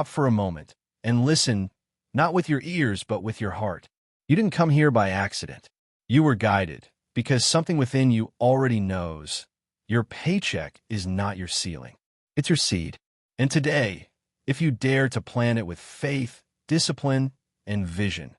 stop for a moment and listen, not with your ears, but with your heart. You didn't come here by accident. You were guided because something within you already knows. Your paycheck is not your ceiling. It's your seed. And today, if you dare to plant it with faith, discipline, and vision,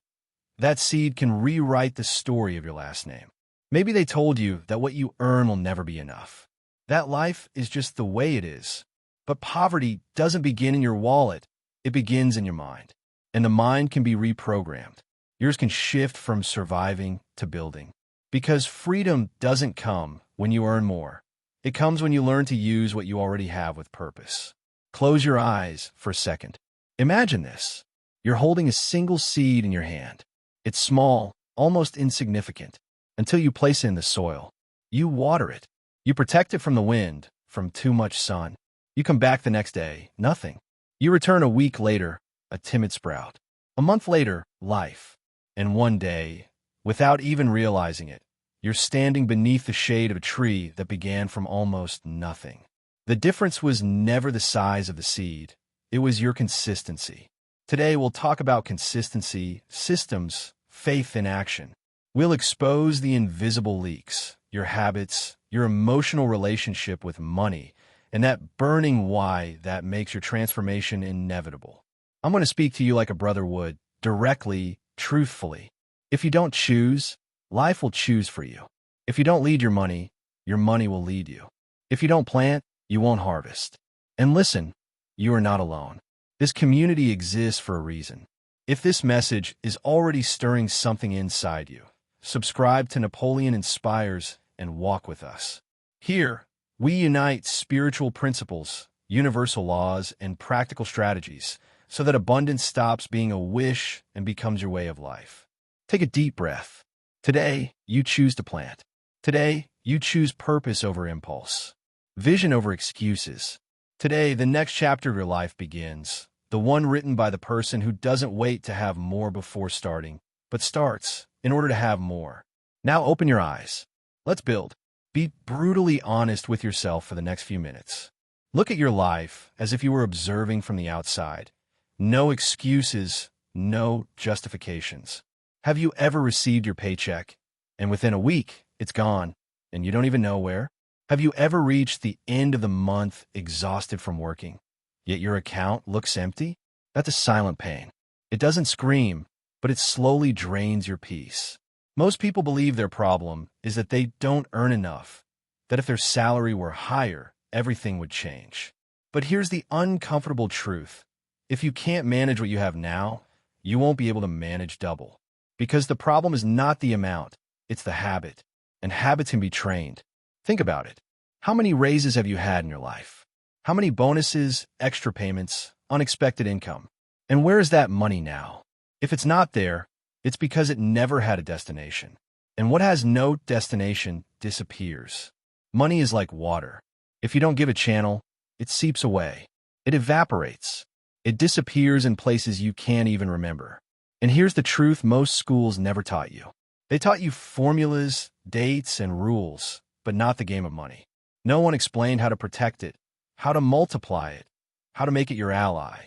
that seed can rewrite the story of your last name. Maybe they told you that what you earn will never be enough. That life is just the way it is. But poverty doesn't begin in your wallet. It begins in your mind. And the mind can be reprogrammed. Yours can shift from surviving to building. Because freedom doesn't come when you earn more. It comes when you learn to use what you already have with purpose. Close your eyes for a second. Imagine this. You're holding a single seed in your hand. It's small, almost insignificant, until you place it in the soil. You water it. You protect it from the wind, from too much sun. You come back the next day, nothing. You return a week later, a timid sprout. A month later, life. And one day, without even realizing it, you're standing beneath the shade of a tree that began from almost nothing. The difference was never the size of the seed. It was your consistency. Today, we'll talk about consistency, systems, faith in action. We'll expose the invisible leaks, your habits, your emotional relationship with money, and that burning why that makes your transformation inevitable. I'm going to speak to you like a brother would, directly, truthfully. If you don't choose, life will choose for you. If you don't lead your money will lead you. If you don't plant, you won't harvest. And listen, you are not alone. This community exists for a reason. If this message is already stirring something inside you, subscribe to Napoleon Inspires and walk with us. Here, we unite spiritual principles, universal laws, and practical strategies so that abundance stops being a wish and becomes your way of life. Take a deep breath. Today, you choose to plant. Today, you choose purpose over impulse, vision over excuses. Today, the next chapter of your life begins, the one written by the person who doesn't wait to have more before starting, but starts in order to have more. Now open your eyes. Let's build. Be brutally honest with yourself for the next few minutes. Look at your life as if you were observing from the outside. No excuses, no justifications. Have you ever received your paycheck, and within a week, it's gone, and you don't even know where? Have you ever reached the end of the month exhausted from working, yet your account looks empty? That's a silent pain. It doesn't scream, but it slowly drains your peace. Most people believe their problem is that they don't earn enough, that if their salary were higher, everything would change. But here's the uncomfortable truth. If you can't manage what you have now, you won't be able to manage double. Because the problem is not the amount, it's the habit. And habits can be trained. Think about it. How many raises have you had in your life? How many bonuses, extra payments, unexpected income? And where is that money now? If it's not there, it's because it never had a destination. And what has no destination disappears. Money is like water. If you don't give a channel, it seeps away. It evaporates. It disappears in places you can't even remember. And here's the truth most schools never taught you. They taught you formulas, dates, and rules, but not the game of money. No one explained how to protect it, how to multiply it, how to make it your ally.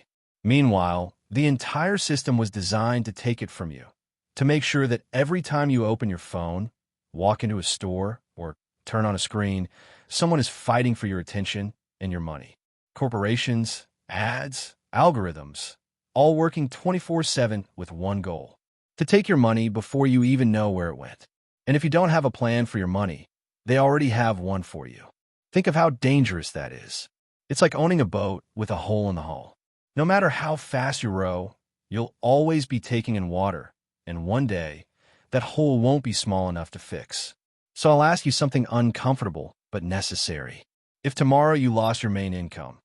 Meanwhile, the entire system was designed to take it from you, to make sure that every time you open your phone, walk into a store, or turn on a screen, someone is fighting for your attention and your money. Corporations, ads, algorithms, all working 24/7 with one goal: to take your money before you even know where it went. And if you don't have a plan for your money, they already have one for you. Think of how dangerous that is. It's like owning a boat with a hole in the hull. No matter how fast you row, you'll always be taking in water, and one day, that hole won't be small enough to fix. So I'll ask you something uncomfortable but necessary. If tomorrow you lost your main income,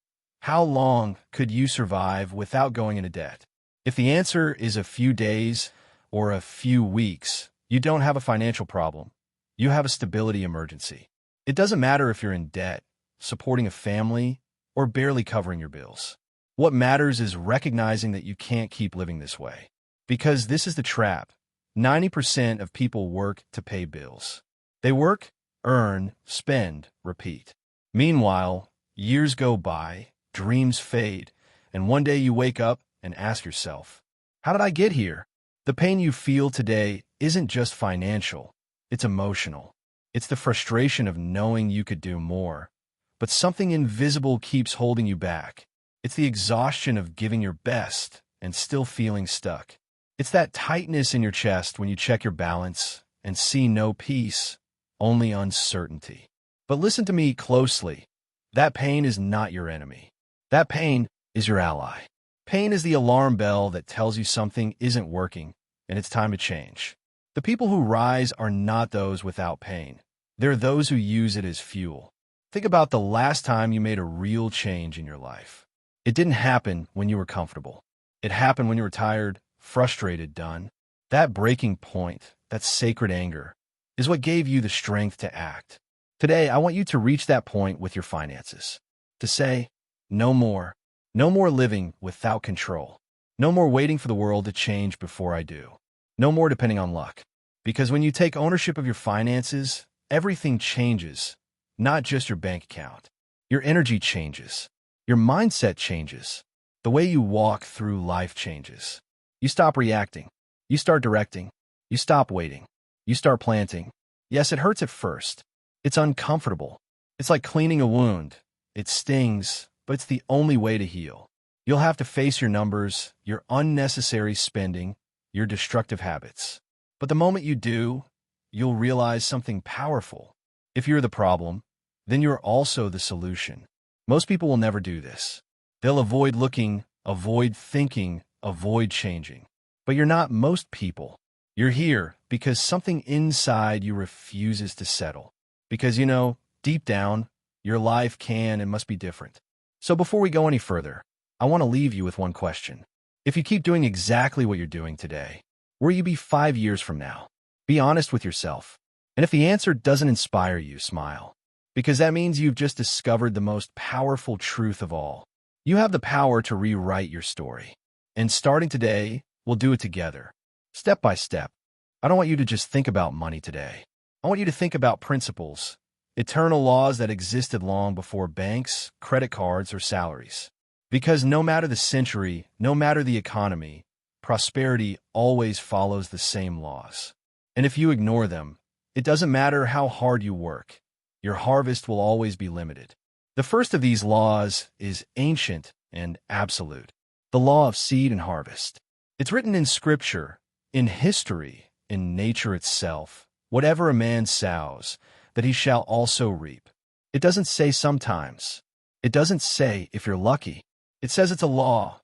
how long could you survive without going into debt? If the answer is a few days or a few weeks, you don't have a financial problem. You have a stability emergency. It doesn't matter if you're in debt, supporting a family, or barely covering your bills. What matters is recognizing that you can't keep living this way. Because this is the trap. 90% of people work to pay bills. They work, earn, spend, repeat. Meanwhile, years go by, dreams fade, And one day you wake up and ask yourself, how did I get here? The pain you feel today isn't just financial, it's emotional. It's the frustration of knowing you could do more, but something invisible keeps holding you back. It's the exhaustion of giving your best and still feeling stuck. It's that tightness in your chest when you check your balance and see no peace, only uncertainty. But listen to me closely. That pain is not your enemy. That pain is your ally. Pain is the alarm bell that tells you something isn't working and it's time to change. The people who rise are not those without pain. They're those who use it as fuel. Think about the last time you made a real change in your life. It didn't happen when you were comfortable. It happened when you were tired, frustrated, done. That breaking point, that sacred anger, is what gave you the strength to act. Today, I want you to reach that point with your finances. To say, no more. No more living without control. No more waiting for the world to change before I do. No more depending on luck. Because when you take ownership of your finances, everything changes, not just your bank account. Your energy changes. Your mindset changes. The way you walk through life changes. You stop reacting. You start directing. You stop waiting. You start planting. Yes, it hurts at first. It's uncomfortable. It's like cleaning a wound. It stings, but it's the only way to heal. You'll have to face your numbers, your unnecessary spending, your destructive habits. But the moment you do, you'll realize something powerful. If you're the problem, then you're also the solution. Most people will never do this. They'll avoid looking, avoid thinking, avoid changing. But you're not most people. You're here because something inside you refuses to settle. Because, deep down, your life can and must be different. So before we go any further, I want to leave you with one question. If you keep doing exactly what you're doing today, where will you be 5 years from now? Be honest with yourself. And if the answer doesn't inspire you, smile. Because that means you've just discovered the most powerful truth of all. You have the power to rewrite your story. And starting today, we'll do it together, step by step. I don't want you to just think about money today. I want you to think about principles, eternal laws that existed long before banks, credit cards, or salaries. Because no matter the century, no matter the economy, prosperity always follows the same laws. And if you ignore them, it doesn't matter how hard you work, your harvest will always be limited. The first of these laws is ancient and absolute, the law of seed and harvest. It's written in scripture, in history, in nature itself. Whatever a man sows, that he shall also reap. It doesn't say sometimes. It doesn't say if you're lucky. It says it's a law,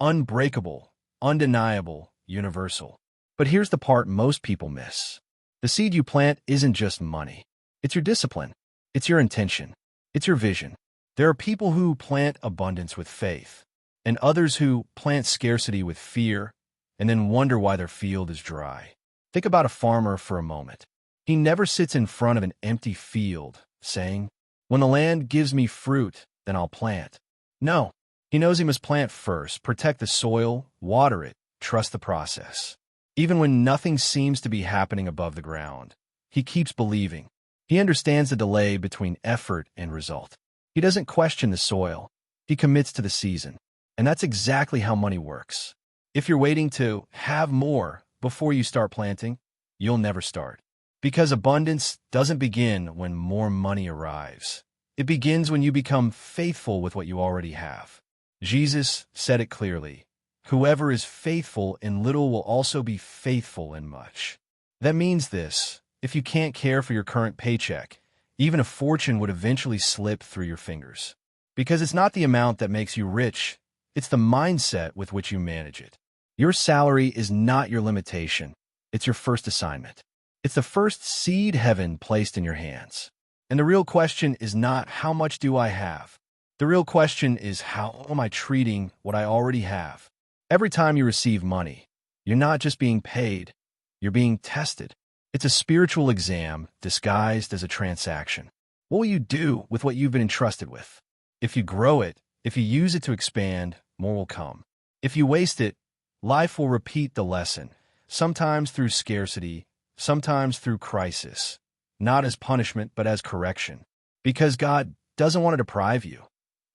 unbreakable, undeniable, universal. But here's the part most people miss. The seed you plant isn't just money. It's your discipline. It's your intention. It's your vision. There are people who plant abundance with faith, and others who plant scarcity with fear, and then wonder why their field is dry. Think about a farmer for a moment. He never sits in front of an empty field, saying, when the land gives me fruit, then I'll plant. No, he knows he must plant first, protect the soil, water it, trust the process. Even when nothing seems to be happening above the ground, he keeps believing. He understands the delay between effort and result. He doesn't question the soil. He commits to the season. And that's exactly how money works. If you're waiting to have more before you start planting, you'll never start. Because abundance doesn't begin when more money arrives. It begins when you become faithful with what you already have. Jesus said it clearly. Whoever is faithful in little will also be faithful in much. That means this. If you can't care for your current paycheck, even a fortune would eventually slip through your fingers. Because it's not the amount that makes you rich, it's the mindset with which you manage it. Your salary is not your limitation. It's your first assignment. It's the first seed heaven placed in your hands. And the real question is not how much do I have? The real question is how am I treating what I already have? Every time you receive money, you're not just being paid, you're being tested. It's a spiritual exam disguised as a transaction. What will you do with what you've been entrusted with? If you grow it, if you use it to expand, more will come. If you waste it, life will repeat the lesson, sometimes through scarcity, sometimes through crisis, not as punishment, but as correction. Because God doesn't want to deprive you.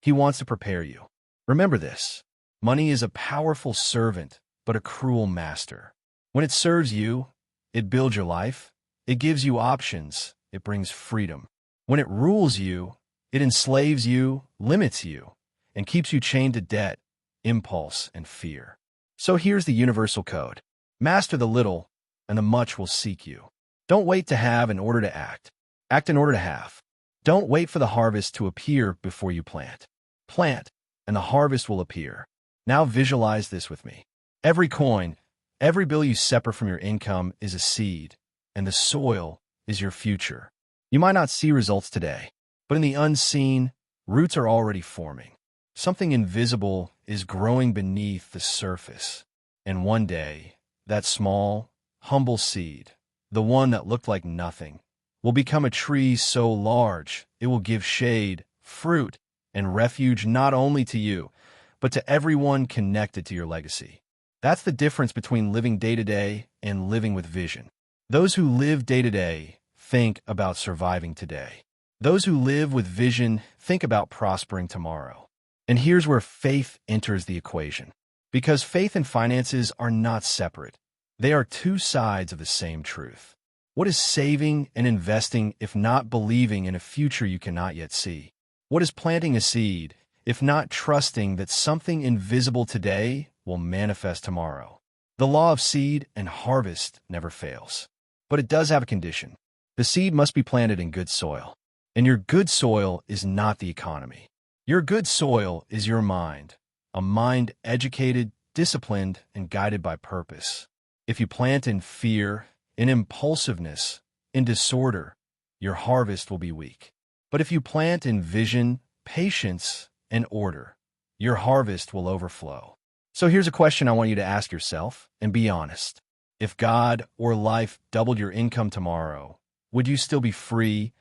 He wants to prepare you. Remember this. Money is a powerful servant, but a cruel master. When it serves you, it builds your life, it gives you options, it brings freedom. When it rules you, it enslaves you, limits you, and keeps you chained to debt, impulse, and fear. So here's the universal code. Master the little, and the much will seek you. Don't wait to have in order to act. Act in order to have. Don't wait for the harvest to appear before you plant. Plant, and the harvest will appear. Now visualize this with me. Every coin, every bill you separate from your income is a seed, and the soil is your future. You might not see results today, but in the unseen, roots are already forming. Something invisible is growing beneath the surface. And one day, that small, humble seed, the one that looked like nothing, will become a tree so large it will give shade, fruit, and refuge not only to you, but to everyone connected to your legacy. That's the difference between living day to day and living with vision. Those who live day to day think about surviving today. Those who live with vision think about prospering tomorrow. And here's where faith enters the equation. Because faith and finances are not separate. They are two sides of the same truth. What is saving and investing if not believing in a future you cannot yet see? What is planting a seed if not trusting that something invisible today will manifest tomorrow? The law of seed and harvest never fails. But it does have a condition. The seed must be planted in good soil. And your good soil is not the economy. Your good soil is your mind, a mind educated, disciplined, and guided by purpose. If you plant in fear, in impulsiveness, in disorder, your harvest will be weak. But if you plant in vision, patience, and order, your harvest will overflow. So here's a question I want you to ask yourself, and be honest. If God or life doubled your income tomorrow, would you still be free,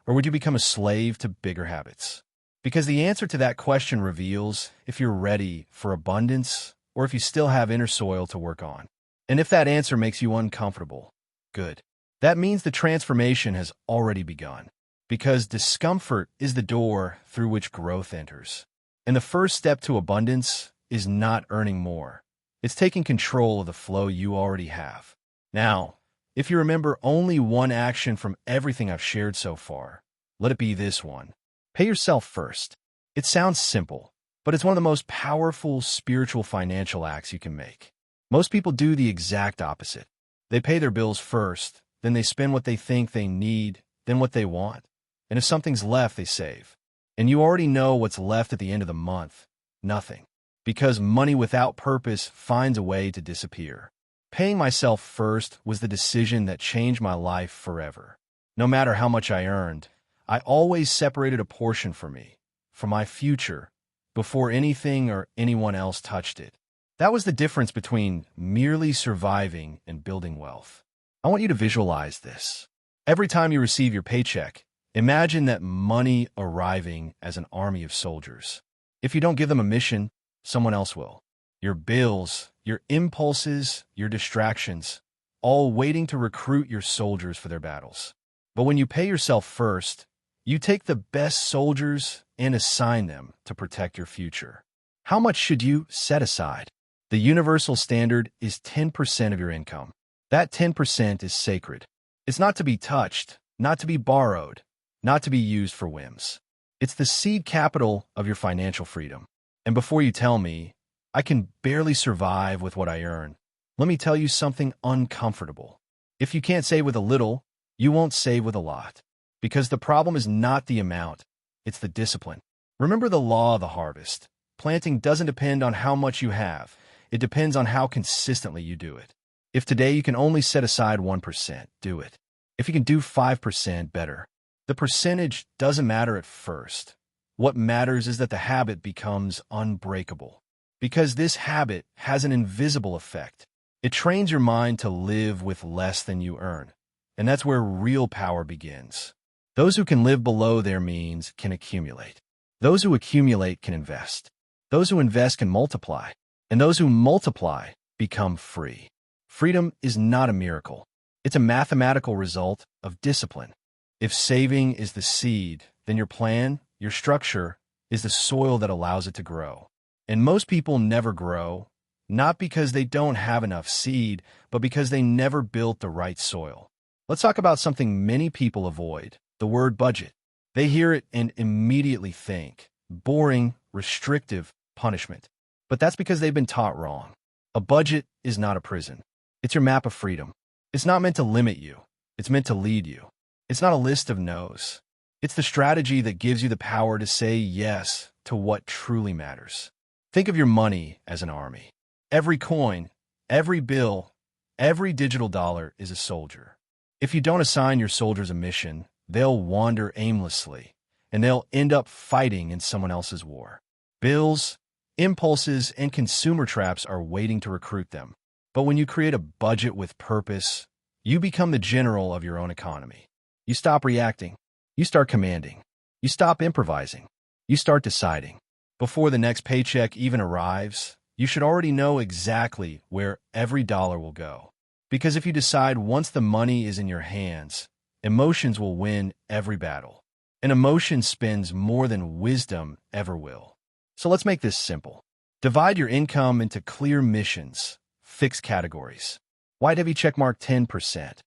or would you become a slave to bigger habits? Because the answer to that question reveals if you're ready for abundance or if you still have inner soil to work on. And if that answer makes you uncomfortable, good. That means the transformation has already begun. Because discomfort is the door through which growth enters. And the first step to abundance is not earning more. It's taking control of the flow you already have. Now, if you remember only one action from everything I've shared so far, let it be this one. Pay yourself first. It sounds simple, but it's one of the most powerful spiritual financial acts you can make. Most people do the exact opposite. They pay their bills first, then they spend what they think they need, then what they want. And if something's left, they save. And you already know what's left at the end of the month. Nothing. Because money without purpose finds a way to disappear. Paying myself first was the decision that changed my life forever. No matter how much I earned, I always separated a portion for me, for my future, before anything or anyone else touched it. That was the difference between merely surviving and building wealth. I want you to visualize this. Every time you receive your paycheck, imagine that money arriving as an army of soldiers. If you don't give them a mission, someone else will. Your bills, your impulses, your distractions, all waiting to recruit your soldiers for their battles. But when you pay yourself first, you take the best soldiers and assign them to protect your future. How much should you set aside? The universal standard is 10% of your income. That 10% is sacred. It's not to be touched, not to be borrowed, not to be used for whims. It's the seed capital of your financial freedom. And before you tell me, I can barely survive with what I earn, let me tell you something uncomfortable. If you can't save with a little, you won't save with a lot. Because the problem is not the amount, it's the discipline. Remember the law of the harvest. Planting doesn't depend on how much you have. It depends on how consistently you do it. If today you can only set aside 1%, do it. If you can do 5%, better. The percentage doesn't matter at first. What matters is that the habit becomes unbreakable. Because this habit has an invisible effect. It trains your mind to live with less than you earn. And that's where real power begins. Those who can live below their means can accumulate. Those who accumulate can invest. Those who invest can multiply. And those who multiply become free. Freedom is not a miracle. It's a mathematical result of discipline. If saving is the seed, then your plan, your structure, is the soil that allows it to grow. And most people never grow, not because they don't have enough seed, but because they never built the right soil. Let's talk about something many people avoid, the word budget. They hear it and immediately think, boring, restrictive, punishment. But that's because they've been taught wrong. A budget is not a prison. It's your map of freedom. It's not meant to limit you. It's meant to lead you. It's not a list of no's. It's the strategy that gives you the power to say yes to what truly matters. Think of your money as an army. Every coin, every bill, every digital dollar is a soldier. If you don't assign your soldiers a mission, they'll wander aimlessly, and they'll end up fighting in someone else's war. Bills, impulses, and consumer traps are waiting to recruit them. But when you create a budget with purpose, you become the general of your own economy. You stop reacting. You start commanding. You stop improvising. You start deciding. Before the next paycheck even arrives, you should already know exactly where every dollar will go. Because if you decide once the money is in your hands, emotions will win every battle. And emotion spends more than wisdom ever will. So let's make this simple. Divide your income into clear missions, fixed categories. White heavy checkmark 10%.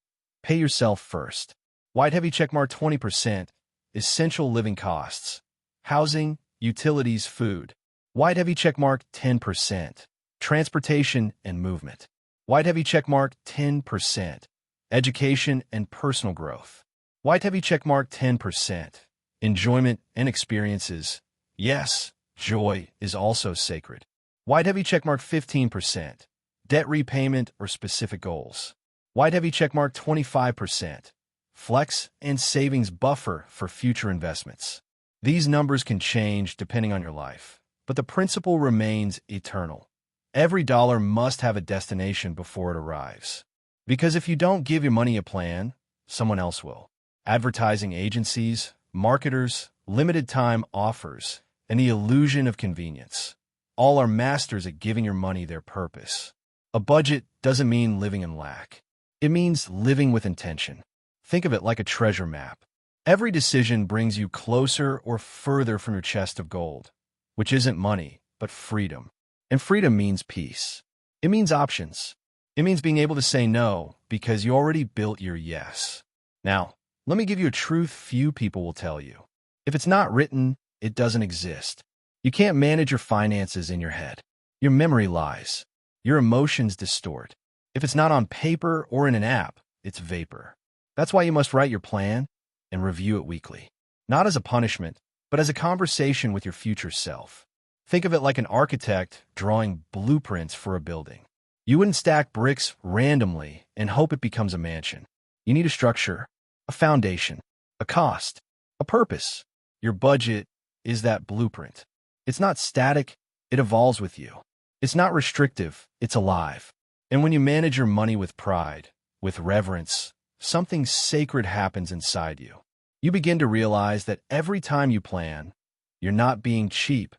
Pay yourself first. White heavy checkmark 20%. Essential living costs. Housing, utilities, food. White heavy checkmark 10%. Transportation and movement. White heavy checkmark 10%. Education and personal growth. White heavy checkmark 10%. Enjoyment and experiences. Yes, joy is also sacred. White heavy checkmark 15%. Debt repayment or specific goals. White heavy checkmark 25%. Flex and savings buffer for future investments. These numbers can change depending on your life, but the principle remains eternal. Every dollar must have a destination before it arrives. Because if you don't give your money a plan, someone else will. Advertising agencies, marketers, limited time offers, and the illusion of convenience. All are masters at giving your money their purpose. A budget doesn't mean living in lack. It means living with intention. Think of it like a treasure map. Every decision brings you closer or further from your chest of gold, which isn't money, but freedom. And freedom means peace. It means options. It means being able to say no because you already built your yes. Now, let me give you a truth few people will tell you. If it's not written, it doesn't exist. You can't manage your finances in your head. Your memory lies. Your emotions distort. If it's not on paper or in an app, it's vapor. That's why you must write your plan and review it weekly. Not as a punishment, but as a conversation with your future self. Think of it like an architect drawing blueprints for a building. You wouldn't stack bricks randomly and hope it becomes a mansion. You need a structure, a foundation, a cost, a purpose. Your budget is that blueprint. It's not static, it evolves with you. It's not restrictive, it's alive. And when you manage your money with pride, with reverence, something sacred happens inside you. You begin to realize that every time you plan, you're not being cheap,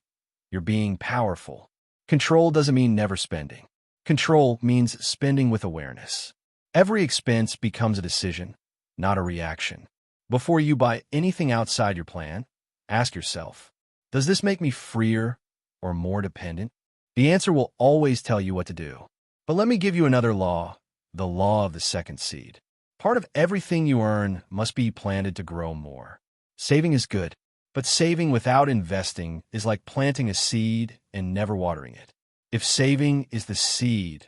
you're being powerful. Control doesn't mean never spending. Control means spending with awareness. Every expense becomes a decision, not a reaction. Before you buy anything outside your plan, ask yourself, does this make me freer or more dependent? The answer will always tell you what to do. But let me give you another law, the law of the second seed. Part of everything you earn must be planted to grow more. Saving is good, but saving without investing is like planting a seed and never watering it. If saving is the seed,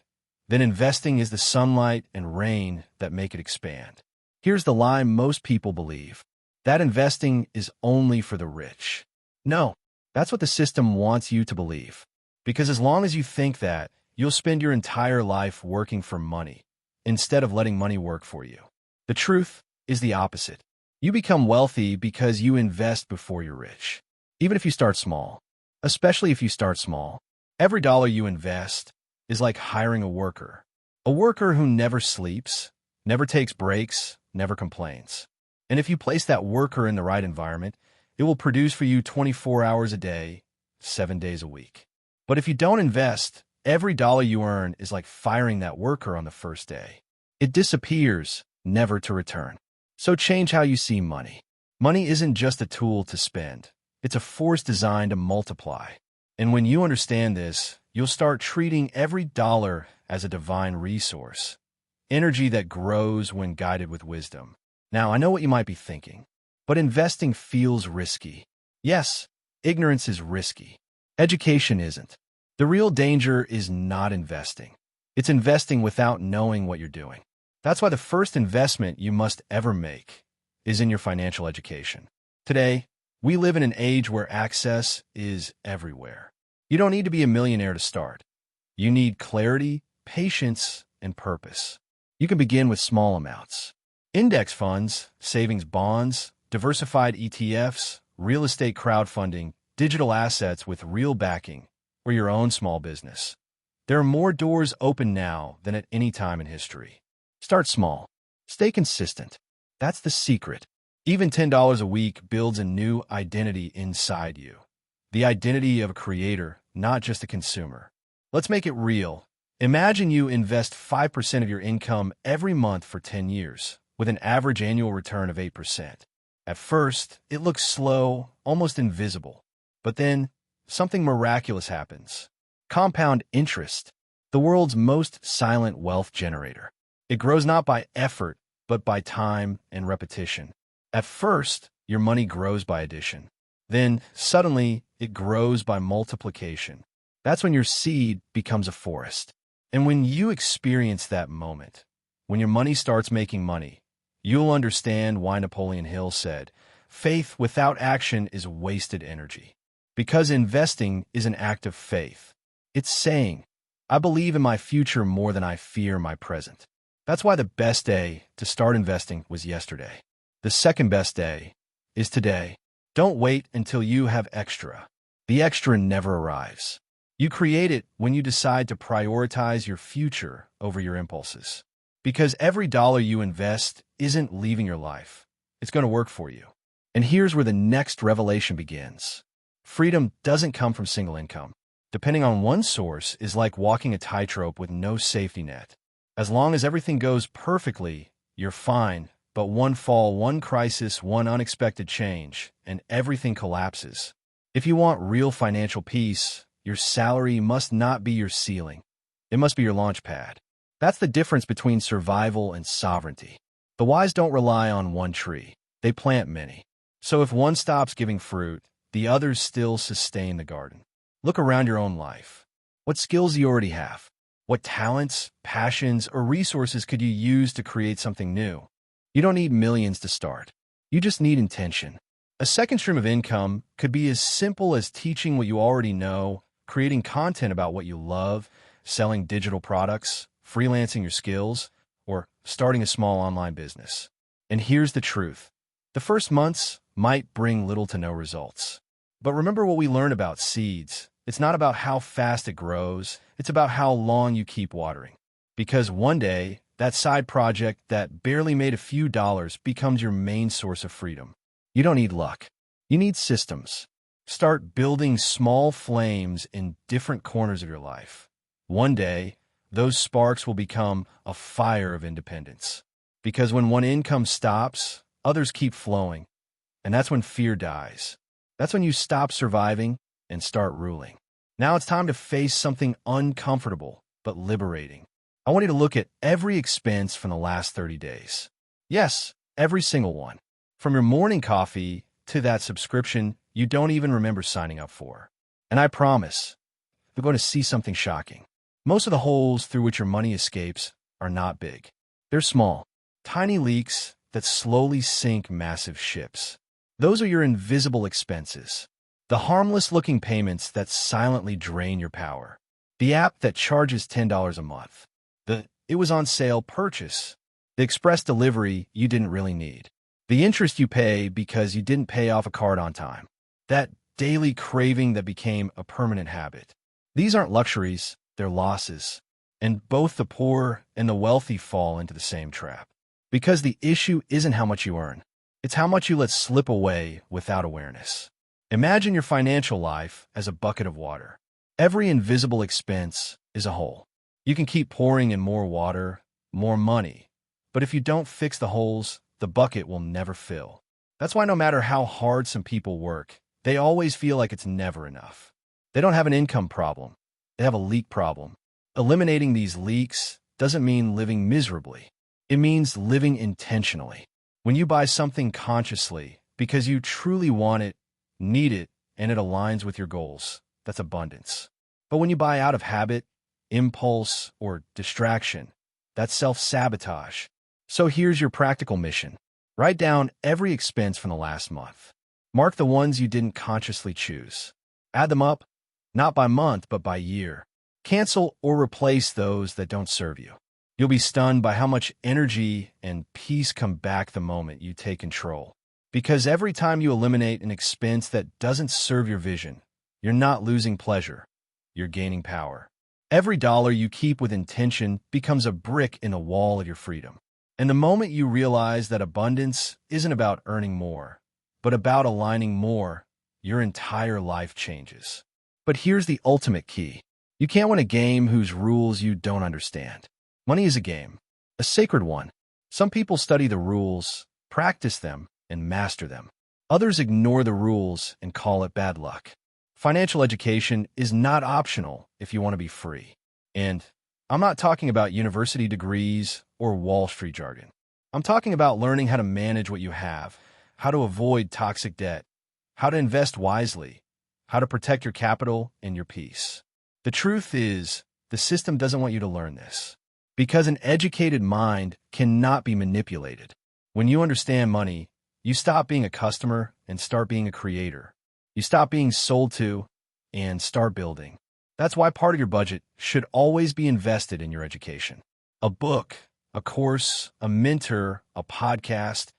then investing is the sunlight and rain that make it expand. Here's the lie most people believe, that investing is only for the rich. No, that's what the system wants you to believe. Because as long as you think that, you'll spend your entire life working for money, instead of letting money work for you. The truth is the opposite. You become wealthy because you invest before you're rich. Even if you start small. Especially if you start small. Every dollar you invest is like hiring a worker. A worker who never sleeps, never takes breaks, never complains. And if you place that worker in the right environment, it will produce for you 24 hours a day, 7 days a week. But if you don't invest, every dollar you earn is like firing that worker on the first day. It disappears, never to return. So change how you see money. Money isn't just a tool to spend. It's a force designed to multiply. And when you understand this, you'll start treating every dollar as a divine resource, energy that grows when guided with wisdom. Now, I know what you might be thinking, but investing feels risky. Yes, ignorance is risky. Education isn't. The real danger is not investing. It's investing without knowing what you're doing. That's why the first investment you must ever make is in your financial education. Today, we live in an age where access is everywhere. You don't need to be a millionaire to start. You need clarity, patience, and purpose. You can begin with small amounts. Index funds, savings bonds, diversified ETFs, real estate crowdfunding, digital assets with real backing, or your own small business. There are more doors open now than at any time in history. Start small. Stay consistent. That's the secret. Even $10 a week builds a new identity inside you. The identity of a creator, not just a consumer. Let's make it real. Imagine you invest 5% of your income every month for 10 years, with an average annual return of 8%. At first, it looks slow, almost invisible. But then, something miraculous happens. Compound interest, the world's most silent wealth generator. It grows not by effort, but by time and repetition. At first, your money grows by addition. Then, suddenly, it grows by multiplication. That's when your seed becomes a forest. And when you experience that moment, when your money starts making money, you'll understand why Napoleon Hill said, "Faith without action is wasted energy." Because investing is an act of faith. It's saying, I believe in my future more than I fear my present. That's why the best day to start investing was yesterday. The second best day is today. Don't wait until you have extra. The extra never arrives. You create it when you decide to prioritize your future over your impulses. Because every dollar you invest isn't leaving your life. It's going to work for you. And here's where the next revelation begins. Freedom doesn't come from single income. Depending on one source is like walking a tightrope with no safety net. As long as everything goes perfectly, you're fine. But one fall, one crisis, one unexpected change, and everything collapses. If you want real financial peace, your salary must not be your ceiling. It must be your launch pad. That's the difference between survival and sovereignty. The wise don't rely on one tree. They plant many. So if one stops giving fruit, the others still sustain the garden. Look around your own life. What skills do you already have? What talents, passions, or resources could you use to create something new? You don't need millions to start. You just need intention. A second stream of income could be as simple as teaching what you already know, creating content about what you love, selling digital products, freelancing your skills, or starting a small online business. And here's the truth. The first months might bring little to no results. But remember what we learned about seeds. It's not about how fast it grows. It's about how long you keep watering. Because one day, that side project that barely made a few dollars becomes your main source of freedom. You don't need luck. You need systems. Start building small flames in different corners of your life. One day, those sparks will become a fire of independence. Because when one income stops, others keep flowing. And that's when fear dies. That's when you stop surviving and start ruling. Now it's time to face something uncomfortable but liberating. I want you to look at every expense from the last 30 days. Yes, every single one. From your morning coffee to that subscription you don't even remember signing up for. And I promise, you're going to see something shocking. Most of the holes through which your money escapes are not big. They're small, tiny leaks that slowly sink massive ships. Those are your invisible expenses. The harmless-looking payments that silently drain your power. The app that charges $10 a month. The "it was on sale" purchase. The express delivery you didn't really need. The interest you pay because you didn't pay off a card on time. That daily craving that became a permanent habit. These aren't luxuries, they're losses. And both the poor and the wealthy fall into the same trap. Because the issue isn't how much you earn. It's how much you let slip away without awareness. Imagine your financial life as a bucket of water. Every invisible expense is a hole. You can keep pouring in more water, more money. But if you don't fix the holes, the bucket will never fill. That's why no matter how hard some people work, they always feel like it's never enough. They don't have an income problem. They have a leak problem. Eliminating these leaks doesn't mean living miserably. It means living intentionally. When you buy something consciously because you truly want it, need it, and it aligns with your goals, that's abundance. But when you buy out of habit, impulse, or distraction, that's self-sabotage. So here's your practical mission. Write down every expense from the last month. Mark the ones you didn't consciously choose. Add them up, not by month, but by year. Cancel or replace those that don't serve you. You'll be stunned by how much energy and peace come back the moment you take control. Because every time you eliminate an expense that doesn't serve your vision, you're not losing pleasure, you're gaining power. Every dollar you keep with intention becomes a brick in the wall of your freedom. And the moment you realize that abundance isn't about earning more, but about aligning more, your entire life changes. But here's the ultimate key. You can't win a game whose rules you don't understand. Money is a game, a sacred one. Some people study the rules, practice them, and master them. Others ignore the rules and call it bad luck. Financial education is not optional if you want to be free. And I'm not talking about university degrees or Wall Street jargon. I'm talking about learning how to manage what you have, how to avoid toxic debt, how to invest wisely, how to protect your capital and your peace. The truth is, the system doesn't want you to learn this, because an educated mind cannot be manipulated. When you understand money, you stop being a customer and start being a creator. You stop being sold to and start building. That's why part of your budget should always be invested in your education. A book, a course, a mentor, a podcast,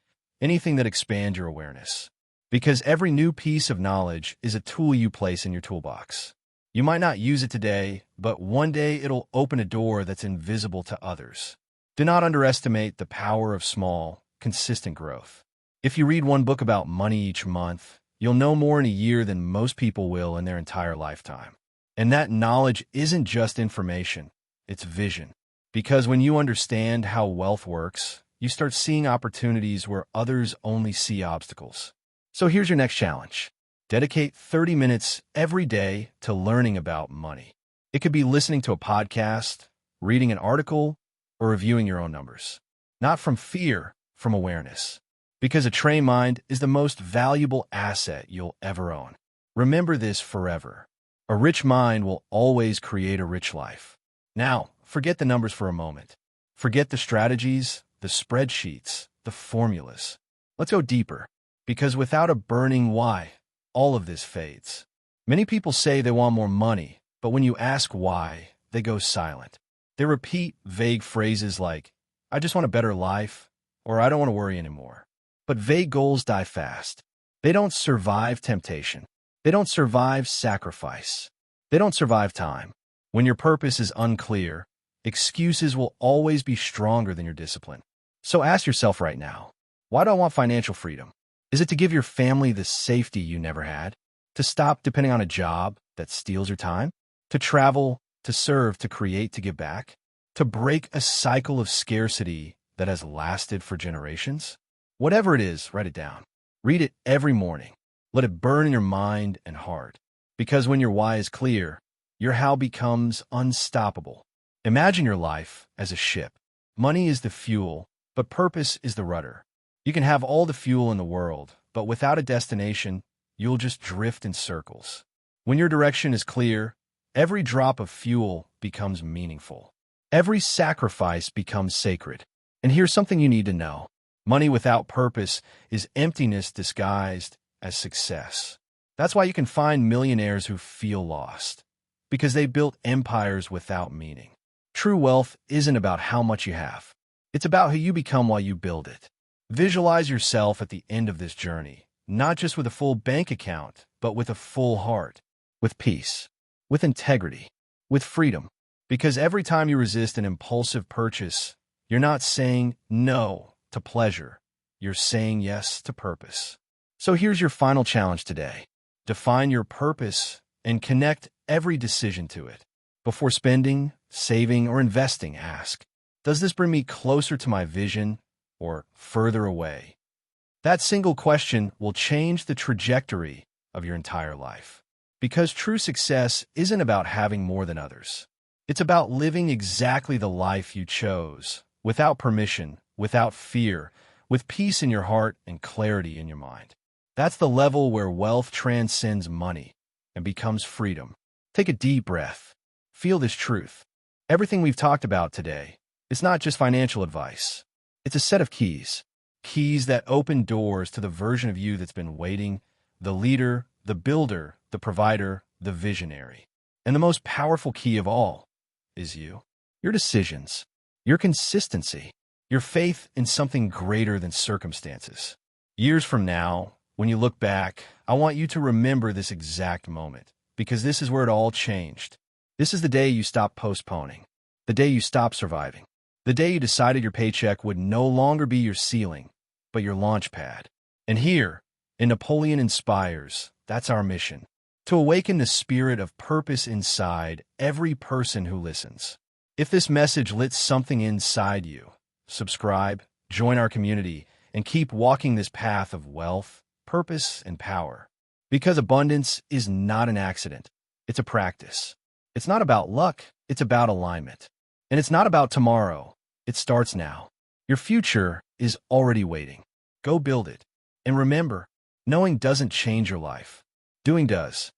anything that expands your awareness. Because every new piece of knowledge is a tool you place in your toolbox. You might not use it today, but one day it'll open a door that's invisible to others. Do not underestimate the power of small, consistent growth. If you read one book about money each month, you'll know more in a year than most people will in their entire lifetime. And that knowledge isn't just information, it's vision. Because when you understand how wealth works, you start seeing opportunities where others only see obstacles. So here's your next challenge. Dedicate 30 minutes every day to learning about money. It could be listening to a podcast, reading an article, or reviewing your own numbers. Not from fear, from awareness. Because a trained mind is the most valuable asset you'll ever own. Remember this forever. A rich mind will always create a rich life. Now, forget the numbers for a moment. Forget the strategies, the spreadsheets, the formulas. Let's go deeper. Because without a burning why, all of this fades. Many people say they want more money, but when you ask why, they go silent. They repeat vague phrases like, I just want a better life, or I don't want to worry anymore. But vague goals die fast. They don't survive temptation. They don't survive sacrifice. They don't survive time. When your purpose is unclear, excuses will always be stronger than your discipline. So ask yourself right now, why do I want financial freedom? Is it to give your family the safety you never had? To stop depending on a job that steals your time? To travel, to serve, to create, to give back? To break a cycle of scarcity that has lasted for generations? Whatever it is, write it down. Read it every morning. Let it burn in your mind and heart. Because when your why is clear, your how becomes unstoppable. Imagine your life as a ship. Money is the fuel, but purpose is the rudder. You can have all the fuel in the world, but without a destination, you'll just drift in circles. When your direction is clear, every drop of fuel becomes meaningful. Every sacrifice becomes sacred. And here's something you need to know. Money without purpose is emptiness disguised as success. That's why you can find millionaires who feel lost, because they built empires without meaning. True wealth isn't about how much you have. It's about who you become while you build it. Visualize yourself at the end of this journey, not just with a full bank account, but with a full heart, with peace, with integrity, with freedom. Because every time you resist an impulsive purchase, you're not saying no to pleasure. You're saying yes to purpose. So here's your final challenge today. Define your purpose and connect every decision to it. Before spending, saving, or investing, ask, does this bring me closer to my vision or further away? That single question will change the trajectory of your entire life. Because true success isn't about having more than others. It's about living exactly the life you chose, without permission, without fear, with peace in your heart and clarity in your mind. That's the level where wealth transcends money and becomes freedom. Take a deep breath. Feel this truth. Everything we've talked about today is not just financial advice. It's a set of keys. Keys that open doors to the version of you that's been waiting, the leader, the builder, the provider, the visionary. And the most powerful key of all is you. Your decisions, your consistency, your faith in something greater than circumstances. Years from now, when you look back, I want you to remember this exact moment, because this is where it all changed. This is the day you stopped postponing, the day you stopped surviving, the day you decided your paycheck would no longer be your ceiling, but your launch pad. And here, in Napoleon Inspires, that's our mission, to awaken the spirit of purpose inside every person who listens. If this message lit something inside you, subscribe, join our community, and keep walking this path of wealth, purpose, and power. Because abundance is not an accident. It's a practice. It's not about luck. It's about alignment. And it's not about tomorrow. It starts now. Your future is already waiting. Go build it. And remember, knowing doesn't change your life. Doing does.